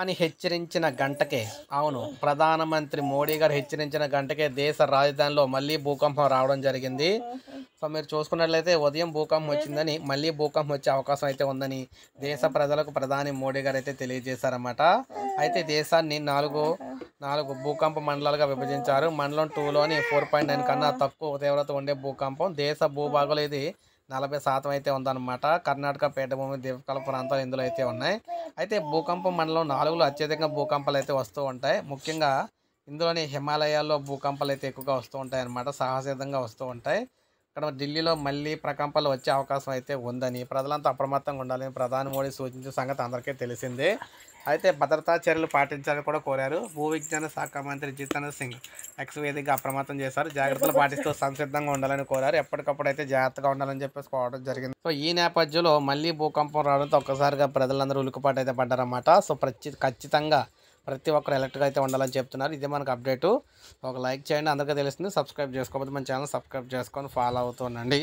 అని హెచ్చరించిన గంటకే అవును ప్రధానమంత్రి మోడీ గారు హెచ్చరించిన గంటకే దేశ రాజధానిలో మళ్ళీ భూకంపం రావడం జరిగింది. సో మీరు చూసుకున్నట్లయితే ఉదయం భూకంపం వచ్చిందని మళ్ళీ భూకంపం వచ్చే అవకాశం అయితే ఉందని దేశ ప్రజలకు ప్రధాని మోడీ గారు అయితే తెలియజేశారన్నమాట. అయితే దేశాన్ని నాలుగు భూకంప మండలాలుగా విభజించారు. మండలం 2లోని 4.9 కన్నా తక్కువ తీవ్రత ఉండే భూకంపం దేశ భూభాగంలో ఇది 40% అయితే ఉందన్నమాట. కర్ణాటక, పీఠభూమి, ద్వీపకల్ప ప్రాంతాలు ఇందులో అయితే ఉన్నాయి. అయితే భూకంపం మండలం 4లో అత్యధికంగా భూకంపాలు అయితే వస్తూ ఉంటాయి. ముఖ్యంగా ఇందులోని హిమాలయాల్లో భూకంపాలు అయితే ఎక్కువగా వస్తూ ఉంటాయి అన్నమాట. సాహసితంగా వస్తూ ఉంటాయి. ఇక్కడ ఢిల్లీలో మళ్ళీ ప్రకంపాలు వచ్చే అవకాశం అయితే ఉందని ప్రజలంతా అప్రమత్తంగా ఉండాలని ప్రధాని మోడీ సూచించిన సంగతి అందరికీ తెలిసిందే. అయితే భద్రతా చర్యలు పాటించాలని కూడా కోరారు. భూ విజ్ఞాన శాఖ మంత్రి జితేంద్ర సింగ్ ఎక్స్ వేదికగా అప్రమత్తం చేశారు. జాగ్రత్తలు పాటిస్తూ సంసిద్ధంగా ఉండాలని కోరారు. ఎప్పటికప్పుడు అయితే జాగ్రత్తగా ఉండాలని చెప్పేసి కోవడం జరిగింది. సో ఈ నేపథ్యంలో మళ్ళీ భూకంపం రావడంతో ఒక్కసారిగా ప్రజలందరూ ఉలికిపాటు అయితే పడ్డారన్నమాట. సో ఖచ్చితంగా ప్రతి ఒక్కరు ఎలర్ట్గా అయితే ఉండాలని చెప్తున్నారు. ఇదే మనకు అప్డేటు. ఒక లైక్ చేయండి, అందరికీ తెలుస్తుంది. సబ్స్క్రైబ్ చేసుకోకపోతే మన ఛానల్ సబ్స్క్రైబ్ చేసుకొని ఫాలో అవుతుండండి.